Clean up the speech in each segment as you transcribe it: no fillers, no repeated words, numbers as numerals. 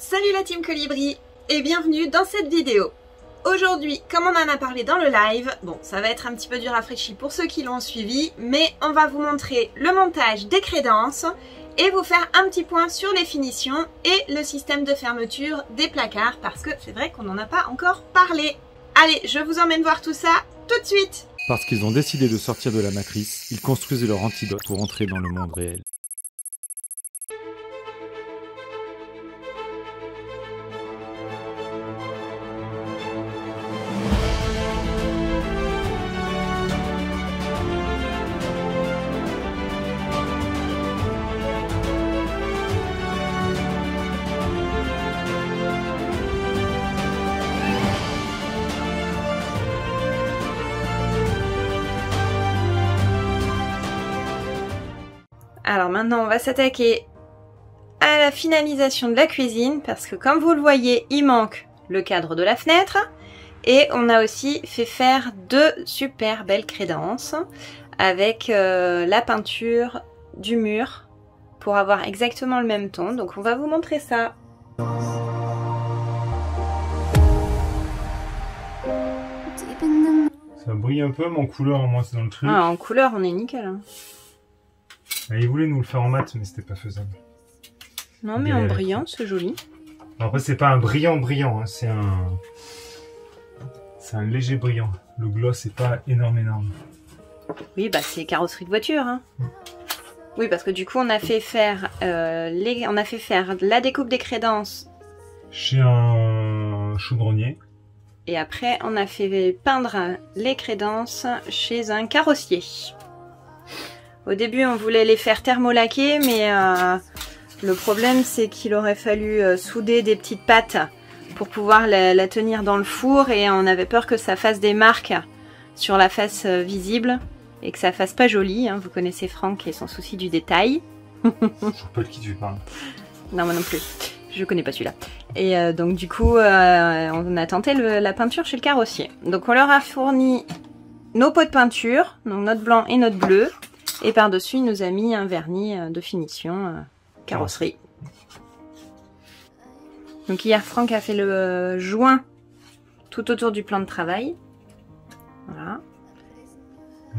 Salut la team Colibri et bienvenue dans cette vidéo. Aujourd'hui, comme on en a parlé dans le live, bon ça va être un petit peu du rafraîchi pour ceux qui l'ont suivi, mais on va vous montrer le montage des crédences et vous faire un petit point sur les finitions et le système de fermeture des placards parce que c'est vrai qu'on n'en a pas encore parlé. Allez, je vous emmène voir tout ça tout de suite. Parce qu'ils ont décidé de sortir de la matrice, ils construisaient leur antidote pour entrer dans le monde réel. Alors maintenant on va s'attaquer à la finalisation de la cuisine parce que comme vous le voyez il manque le cadre de la fenêtre et on a aussi fait faire deux super belles crédences avec la peinture du mur pour avoir exactement le même ton. Donc on va vous montrer ça. Ça brille un peu mais en couleur moi c'est dans le truc. Ah, en couleur on est nickel hein. Ils voulaient nous le faire en mat mais c'était pas faisable. Non mais en brillant c'est joli. Alors, après c'est pas un brillant hein, c'est un léger brillant. Le gloss c'est pas énorme. Oui bah c'est carrosserie de voiture hein. Oui parce que du coup on a fait faire la découpe des crédences chez un chaudronnier. Et après on a fait peindre les crédences chez un carrossier. Au début, on voulait les faire thermolaquer, mais le problème, c'est qu'il aurait fallu souder des petites pattes pour pouvoir la tenir dans le four et on avait peur que ça fasse des marques sur la face visible et que ça fasse pas joli. Hein. Vous connaissez Franck et son souci du détail. Je sais pas de qui tu parles. Non, moi non plus. Je connais pas celui-là. Et donc du coup, on a tenté la peinture chez le carrossier. Donc on leur a fourni nos pots de peinture, donc notre blanc et notre bleu. Et par-dessus, il nous a mis un vernis de finition carrosserie. Donc hier, Franck a fait le joint tout autour du plan de travail. Voilà.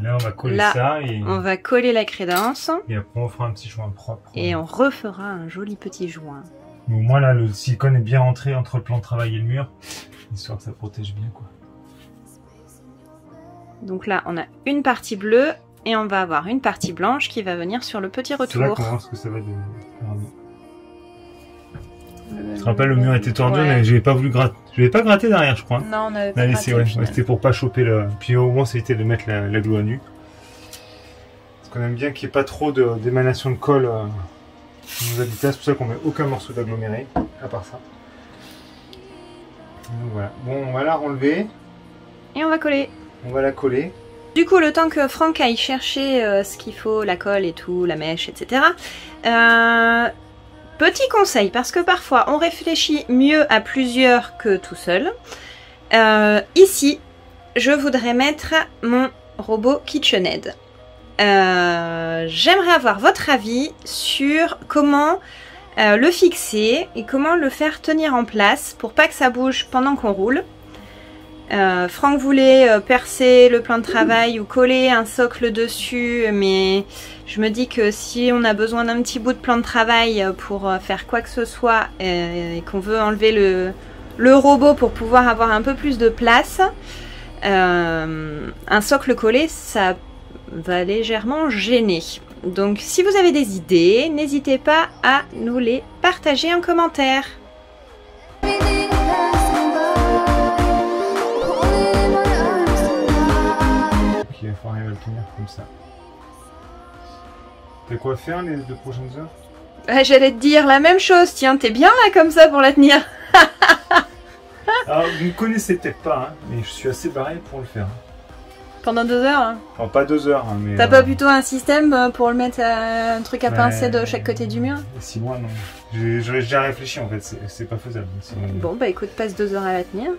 Là, on va coller ça et on va coller la crédence. Et après, on fera un petit joint propre. Et on refera un joli petit joint. Mais au moins, là, le silicone est bien rentré entre le plan de travail et le mur, histoire que ça protège bien, quoi. Donc là, on a une partie bleue. Et on va avoir une partie blanche qui va venir sur le petit retour. C'est là qu'on va voir ce que ça va donner. Je te rappelle, le mur était tordu, mais je n'avais pas voulu gratter. Je l'avais pas gratté derrière, je crois. Non, on avait pas gratté. Ouais, c'était pour pas choper le. Puis au moins, c'était de mettre la glue à nu. Parce qu'on aime bien qu'il n'y ait pas trop d'émanation de colle dans nos habitats. C'est pour ça qu'on met aucun morceau d'aggloméré, à part ça. Donc voilà. Bon, on va la renlever. Et on va coller. On va la coller. Du coup, le temps que Franck aille chercher ce qu'il faut, la colle et tout, la mèche, etc. Petit conseil, parce que parfois on réfléchit mieux à plusieurs que tout seul. Ici, je voudrais mettre mon robot KitchenAid. J'aimerais avoir votre avis sur comment le fixer et comment le faire tenir en place pour pas que ça bouge pendant qu'on roule. Franck voulait percer le plan de travail ou coller un socle dessus, mais je me dis que si on a besoin d'un petit bout de plan de travail pour faire quoi que ce soit et qu'on veut enlever le robot pour pouvoir avoir un peu plus de place, un socle collé, ça va légèrement gêner. Donc si vous avez des idées, n'hésitez pas à nous les partager en commentaire. Il faut arriver à le tenir comme ça. T'as quoi faire les 2 prochaines heures? J'allais te dire la même chose, tiens, t'es bien là comme ça pour la tenir. Alors, vous me connaissez peut-être pas, hein, mais je suis assez barré pour le faire. Pendant 2 heures hein. Enfin, pas 2 heures, hein, mais... T'as pas plutôt un système pour le mettre un truc à pincer de chaque côté du mur? Si moi, non. J'ai déjà réfléchi, en fait, c'est pas faisable. Bon, bah écoute, passe 2 heures à la tenir.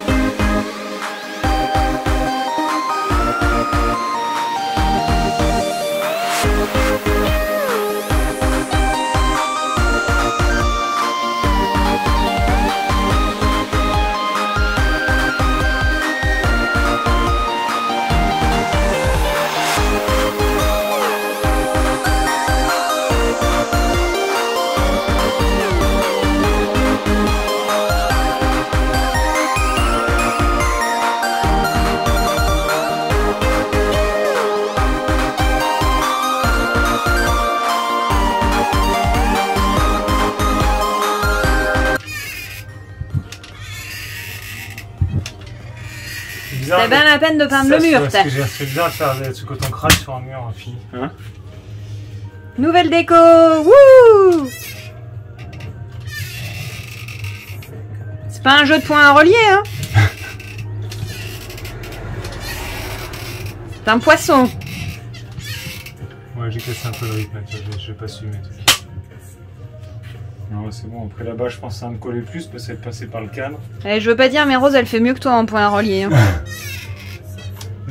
bizarre. C'est bien la peine de peindre le mur, c'est bizarre de faire ce coton crasse sur un mur, fille. Hein? Nouvelle déco. Wouh! C'est pas un jeu de points à relier, hein? C'est un poisson. Ouais, j'ai cassé un peu le rythme, je vais pas suivre. Non, c'est bon, après là-bas, je pense que ça va me coller plus parce qu'elle est passée par le cadre. Eh, je veux pas dire, mais Rose, elle fait mieux que toi en points à relier. Hein.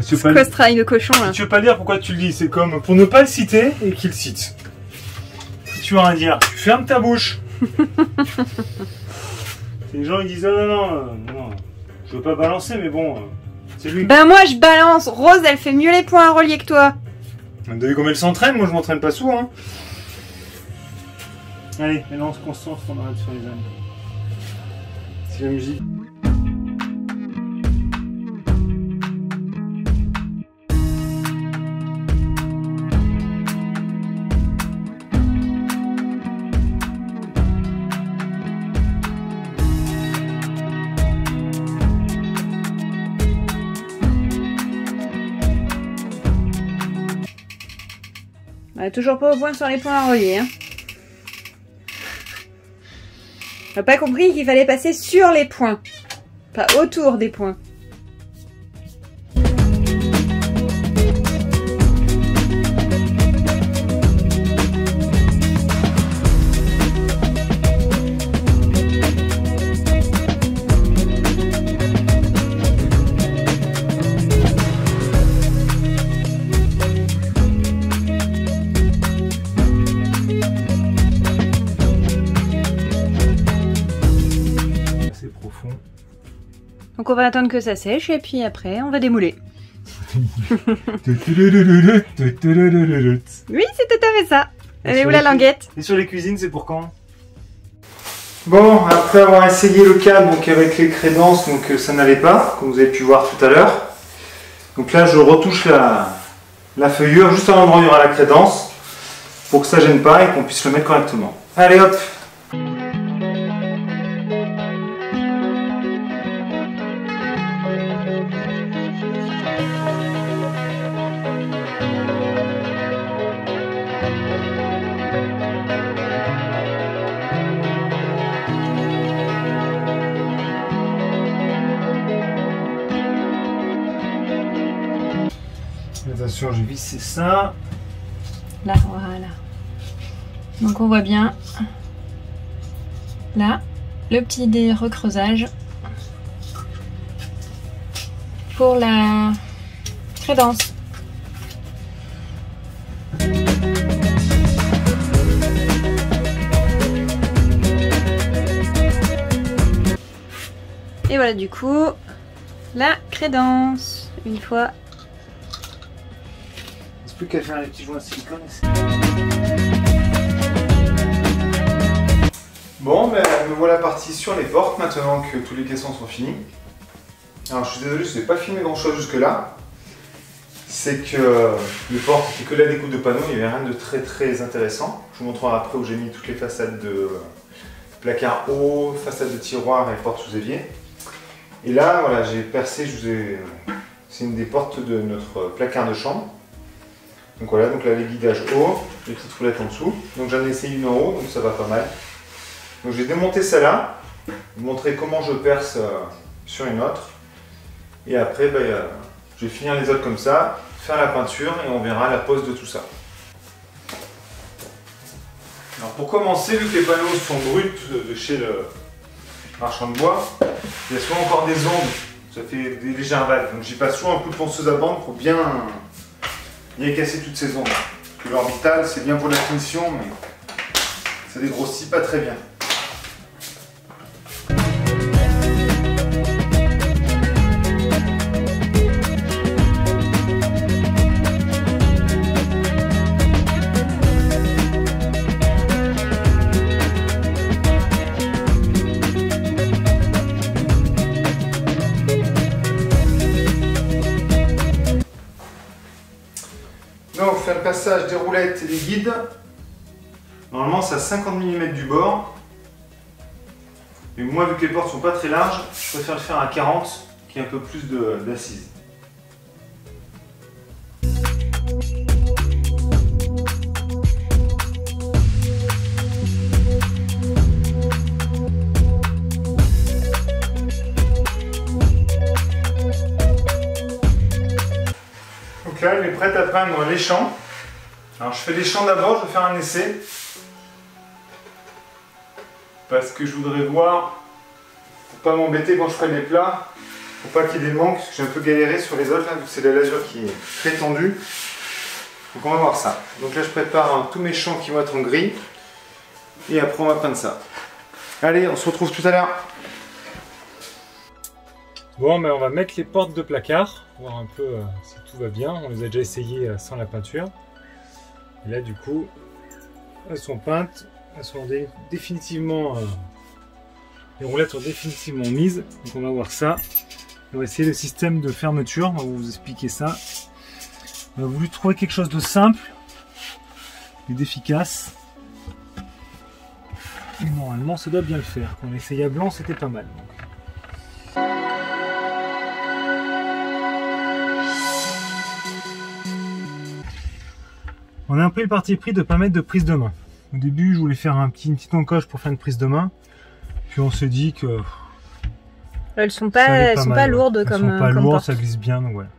C'est quoi ce travail de cochon, là? Tu veux pas dire pourquoi tu le dis? C'est comme pour ne pas le citer et qu'il le cite. Tu veux rien dire, tu fermes ta bouche. Les gens ils disent non, je veux pas balancer, mais bon, c'est lui. Ben moi je balance. Rose, elle fait mieux les points à relier que toi. Vous avez vu comme elle s'entraîne? Moi je m'entraîne pas souvent. Hein. Allez, maintenant on se concentre, on arrête de faire les âmes. C'est la musique. On est toujours pas au point sur les points à relier. Hein. On n'a pas compris qu'il fallait passer sur les points, pas autour des points. Donc on va attendre que ça sèche et puis après on va démouler. Oui, c'est tout à fait ça. Elle est où la languette? Et sur les cuisines, c'est pour quand? Bon, après avoir essayé le cadre donc avec les crédences, donc ça n'allait pas, comme vous avez pu voir tout à l'heure. Donc là, je retouche la feuillure juste à l'endroit où il y aura la crédence pour que ça gêne pas et qu'on puisse le mettre correctement. Allez hop! Attention, j'ai vissé ça. Là, voilà. Donc on voit bien, là, le petit recreusage pour la crédence. Et voilà du coup, la crédence, une fois. Plus qu'à faire les petits joints de silicone. Bon, ben me voilà parti sur les portes maintenant que tous les caissons sont finis. Alors je suis désolé, je n'ai pas filmé grand chose jusque là. C'est que les portes n'étaient que la découpe de panneaux, il n'y avait rien de très intéressant. Je vous montrerai après où j'ai mis toutes les façades de placard haut, façade de tiroir et portes sous évier. Et là, voilà, j'ai percé, c'est une des portes de notre placard de chambre. Donc voilà, donc là les guidages haut, les petites roulettes en dessous. Donc j'en ai essayé une en haut, donc ça va pas mal. Donc j'ai démonté celle-là, vous montrer comment je perce sur une autre. Et après, je vais finir les autres comme ça, faire la peinture et on verra la pose de tout ça. Alors pour commencer, vu que les panneaux sont bruts de chez le marchand de bois, il y a souvent encore des ondes, ça fait des légères vagues. Donc j'y passe toujours un coup de ponceuse à bande pour bien casser toutes ces ondes. Parce que l'orbital, c'est bien pour la finition, mais ça dégrossit pas très bien. Donc, on fait le passage des roulettes et des guides. Normalement, c'est à 50 mm du bord. Mais moi, vu que les portes sont pas très larges, je préfère le faire à 40, qui a un peu plus d'assise. Donc là, elle est prête à peindre les champs. Alors je fais les champs d'abord, je vais faire un essai. Parce que je voudrais voir, pour pas m'embêter quand je ferai les plats, pour pas qu'il y ait des manques, parce que j'ai un peu galéré sur les autres, là, vu que c'est la lasure qui est très tendue. Donc on va voir ça. Donc là je prépare tous mes champs qui vont être en gris. Et après on va peindre ça. Allez, on se retrouve tout à l'heure. Bon, ben on va mettre les portes de placard, voir un peu si tout va bien. On les a déjà essayées sans la peinture. Et là du coup, elles sont peintes, elles sont définitivement... les roulettes sont définitivement mises. Donc on va voir ça. On va essayer le système de fermeture, on va vous expliquer ça. On a voulu trouver quelque chose de simple et d'efficace. Et normalement ça doit bien le faire. Quand on essayait à blanc, c'était pas mal. On a un peu le parti pris de ne pas mettre de prise de main. Au début, je voulais faire une petite encoche pour faire une prise de main. Puis on se dit que... elles sont pas lourdes comme porte. Elles sont pas lourdes, ça glisse bien, donc voilà.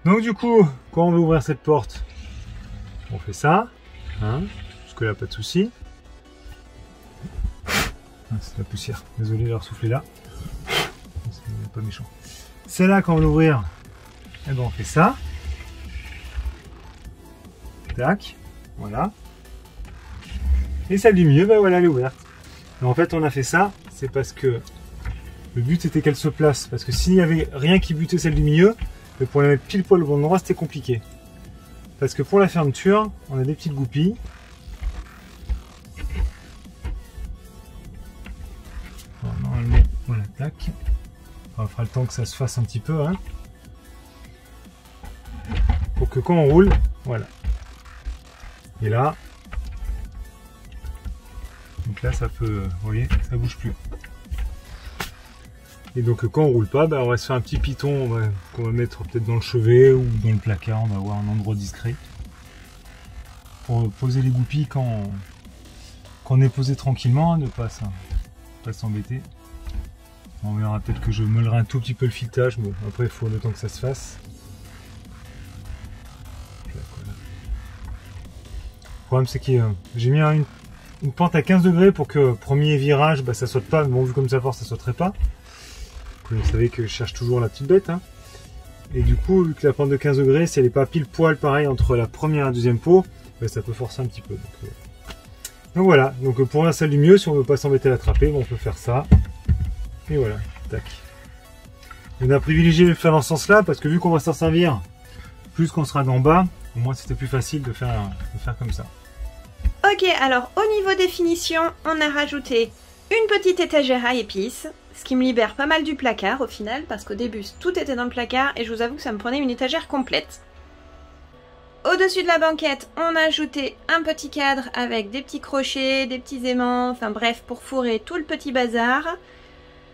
Donc du coup, quand on veut ouvrir cette porte, on fait ça. Hein, jusque là, pas de souci. C'est la poussière. Désolé de leur souffler là. C'est pas méchant. Celle-là, quand on veut l'ouvrir, eh ben, on fait ça. Tac, voilà. Et celle du milieu, ben voilà, elle est ouverte. Et en fait, on a fait ça, c'est parce que le but était qu'elle se place. Parce que s'il n'y avait rien qui butait celle du milieu, pour la mettre pile poil au bon endroit, c'était compliqué. Parce que pour la fermeture, on a des petites goupilles. Normalement, voilà, tac. On fera le temps que ça se fasse un petit peu. Hein, pour que quand on roule, voilà. Et là, donc là ça peut, vous voyez, ça bouge plus. Et donc quand on roule pas, bah, on va se faire un petit piton qu'on va mettre peut-être dans le chevet ou dans le placard, on va avoir un endroit discret. Pour poser les goupilles quand on est posé tranquillement, ne pas s'embêter. On verra peut-être que je meulerai un tout petit peu le filetage, bon après il faut le temps que ça se fasse. Le problème c'est que j'ai mis une pente à 15 degrés pour que premier virage ça saute pas, bon vu comme ça force ça sauterait pas. Vous savez que je cherche toujours la petite bête. Hein. Et du coup vu que la pente de 15 degrés, si elle n'est pas pile poil pareil entre la première et la deuxième peau, ça peut forcer un petit peu. Donc voilà, donc pour la salle du mieux, si on ne veut pas s'embêter à l'attraper, on peut faire ça. Et voilà, tac. On a privilégié de le faire dans ce sens là parce que vu qu'on va s'en servir plus qu'on sera d'en bas, au moins c'était plus facile de faire comme ça. Ok, alors au niveau des finitions, on a rajouté une petite étagère à épices, ce qui me libère pas mal du placard au final, parce qu'au début tout était dans le placard et je vous avoue que ça me prenait une étagère complète. Au-dessus de la banquette, on a ajouté un petit cadre avec des petits crochets, des petits aimants, enfin bref, pour fourrer tout le petit bazar.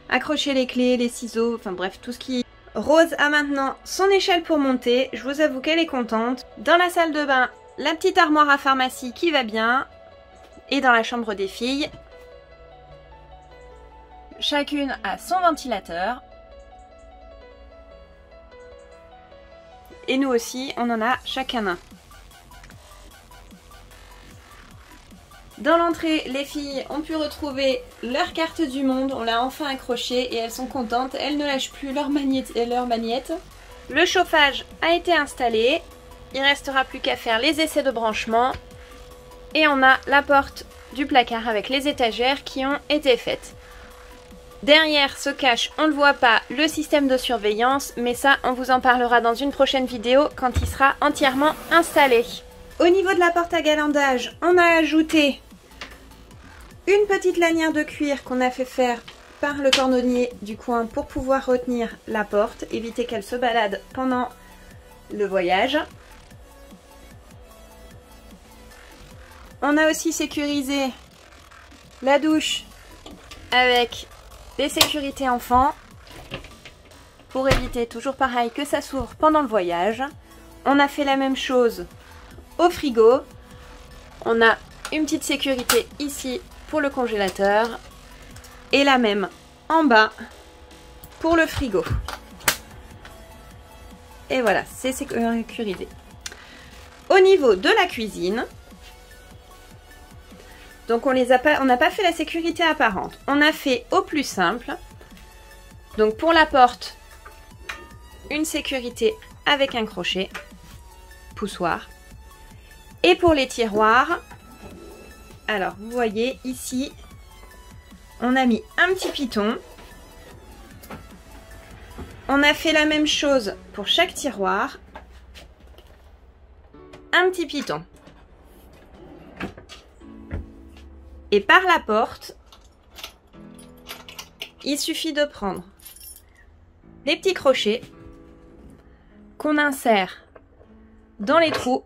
Accrocher les clés, les ciseaux, enfin bref, tout ce qui... Rose a maintenant son échelle pour monter, je vous avoue qu'elle est contente. Dans la salle de bain, la petite armoire à pharmacie qui va bien. Et dans la chambre des filles, chacune a son ventilateur. Et nous aussi, on en a chacun un. Dans l'entrée, les filles ont pu retrouver leur carte du monde. On l'a enfin accrochée et elles sont contentes. Elles ne lâchent plus leur magnette. Le chauffage a été installé. Il ne restera plus qu'à faire les essais de branchement. Et on a la porte du placard avec les étagères qui ont été faites. Derrière se cache, on ne le voit pas, le système de surveillance, mais ça, on vous en parlera dans une prochaine vidéo quand il sera entièrement installé. Au niveau de la porte à galandage, on a ajouté une petite lanière de cuir qu'on a fait faire par le cordonnier du coin pour pouvoir retenir la porte, éviter qu'elle se balade pendant le voyage. On a aussi sécurisé la douche avec des sécurités enfants pour éviter toujours pareil que ça s'ouvre pendant le voyage. On a fait la même chose au frigo. On a une petite sécurité ici pour le congélateur et la même en bas pour le frigo. Et voilà, c'est sécurisé. Au niveau de la cuisine, donc on n'a pas fait la sécurité apparente. On a fait au plus simple. Donc pour la porte, une sécurité avec un crochet, poussoir. Et pour les tiroirs, alors vous voyez ici, on a mis un petit piton. On a fait la même chose pour chaque tiroir. Un petit piton. Et par la porte, il suffit de prendre les petits crochets qu'on insère dans les trous,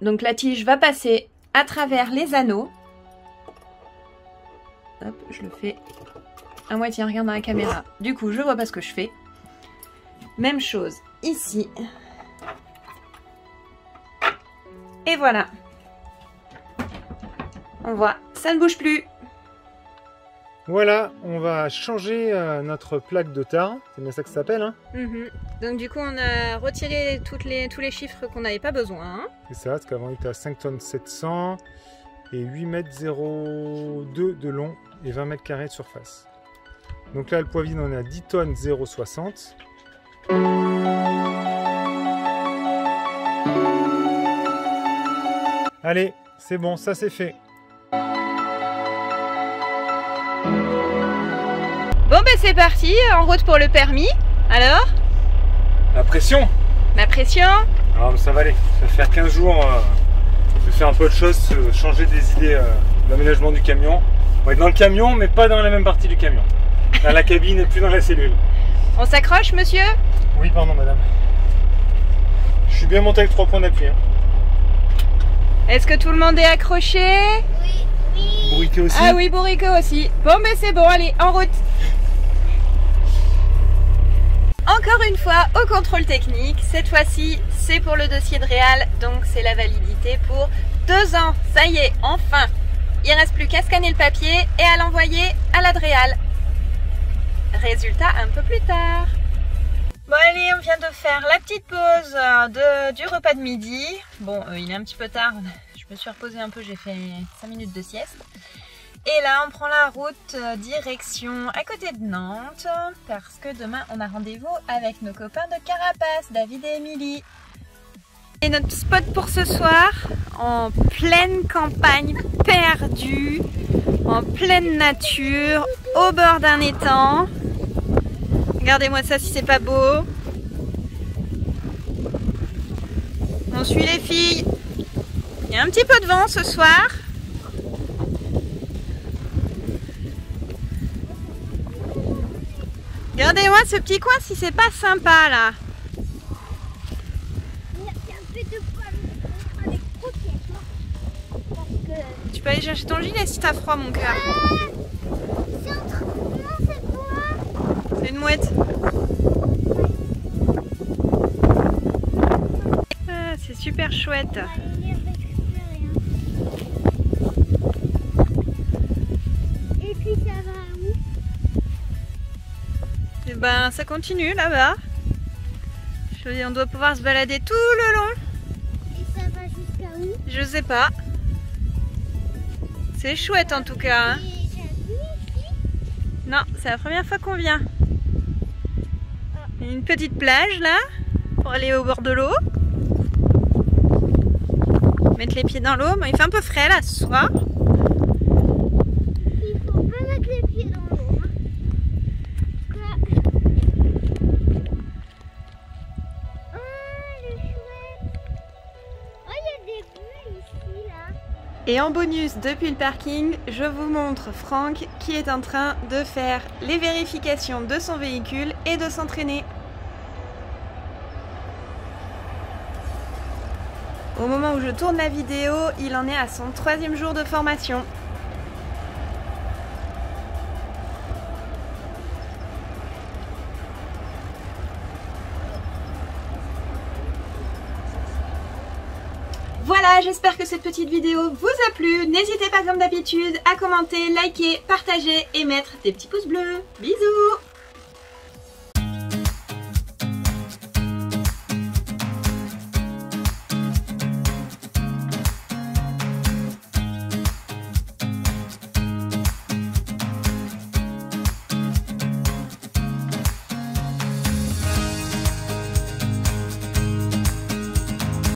donc la tige va passer à travers les anneaux. Hop, je le fais à moitié en regardant la caméra. Du coup, je vois pas ce que je fais. Même chose ici. Et voilà. On voit, ça ne bouge plus. Voilà, on va changer notre plaque de tare. C'est bien ça que ça s'appelle, hein? Donc du coup, on a retiré tous les chiffres qu'on n'avait pas besoin. Hein. C'est ça, parce qu'avant il était à 5 tonnes 700 et 8 mètres 02 de long et 20 mètres carrés de surface. Donc là, le poids vide, on est à 10 tonnes 0,60. Allez, c'est bon, ça c'est fait. Bon ben c'est parti, en route pour le permis. Alors? La pression? La pression? Ah, mais ça va aller, ça va faire 15 jours de faire un peu de choses, changer des idées d'aménagement du camion. On va être dans le camion, mais pas dans la même partie du camion. Dans la cabine et plus dans la cellule. On s'accroche, monsieur? Oui, pardon, madame. Je suis bien monté avec 3 points d'appui. Hein. Est-ce que tout le monde est accroché? Oui, oui. Bourriquet aussi? Ah oui, bourriquet aussi. Bon, ben c'est bon, allez, en route. Encore une fois, au contrôle technique. Cette fois-ci, c'est pour le dossier de Réal, donc c'est la validité pour 2 ans. Ça y est, enfin. Il reste plus qu'à scanner le papier et à l'envoyer à la Réal. Résultat un peu plus tard. Bon allez, on vient de faire la petite pause du repas de midi. Bon, il est un petit peu tard, je me suis reposée un peu, j'ai fait 5 minutes de sieste. Et là, on prend la route direction à côté de Nantes, parce que demain, on a rendez-vous avec nos copains de Carapace, David et Émilie. Et notre spot pour ce soir, en pleine campagne perdue, en pleine nature, au bord d'un étang. Regardez-moi ça si c'est pas beau. On suit les filles. Il y a un petit peu de vent ce soir. Regardez-moi ce petit coin si c'est pas sympa là. Il y a un peu de poils avec croquettes. Tu peux aller chercher ton gilet si t'as froid mon cœur. C'est quoi? C'est une mouette. Ah, c'est super chouette. Et puis ça va où? Et ben ça continue là-bas. On doit pouvoir se balader tout le long. Et ça va jusqu'à où? Je sais pas. C'est chouette en tout cas. Hein. Et j'ai vu ici? Non, c'est la première fois qu'on vient. Il y a une petite plage là, pour aller au bord de l'eau. Mettre les pieds dans l'eau. Bon, il fait un peu frais là ce soir. Il faut pas mettre les pieds dans l'eau. Hein. Quoi? Oh, elle est chouette. Oh, il y a des bulles ici là. Et en bonus depuis le parking, je vous montre Franck qui est en train de faire les vérifications de son véhicule et de s'entraîner. Au moment où je tourne la vidéo, il en est à son 3e jour de formation. Voilà, j'espère que cette petite vidéo vous a plu. N'hésitez pas comme d'habitude à commenter, liker, partager et mettre des petits pouces bleus. Bisous!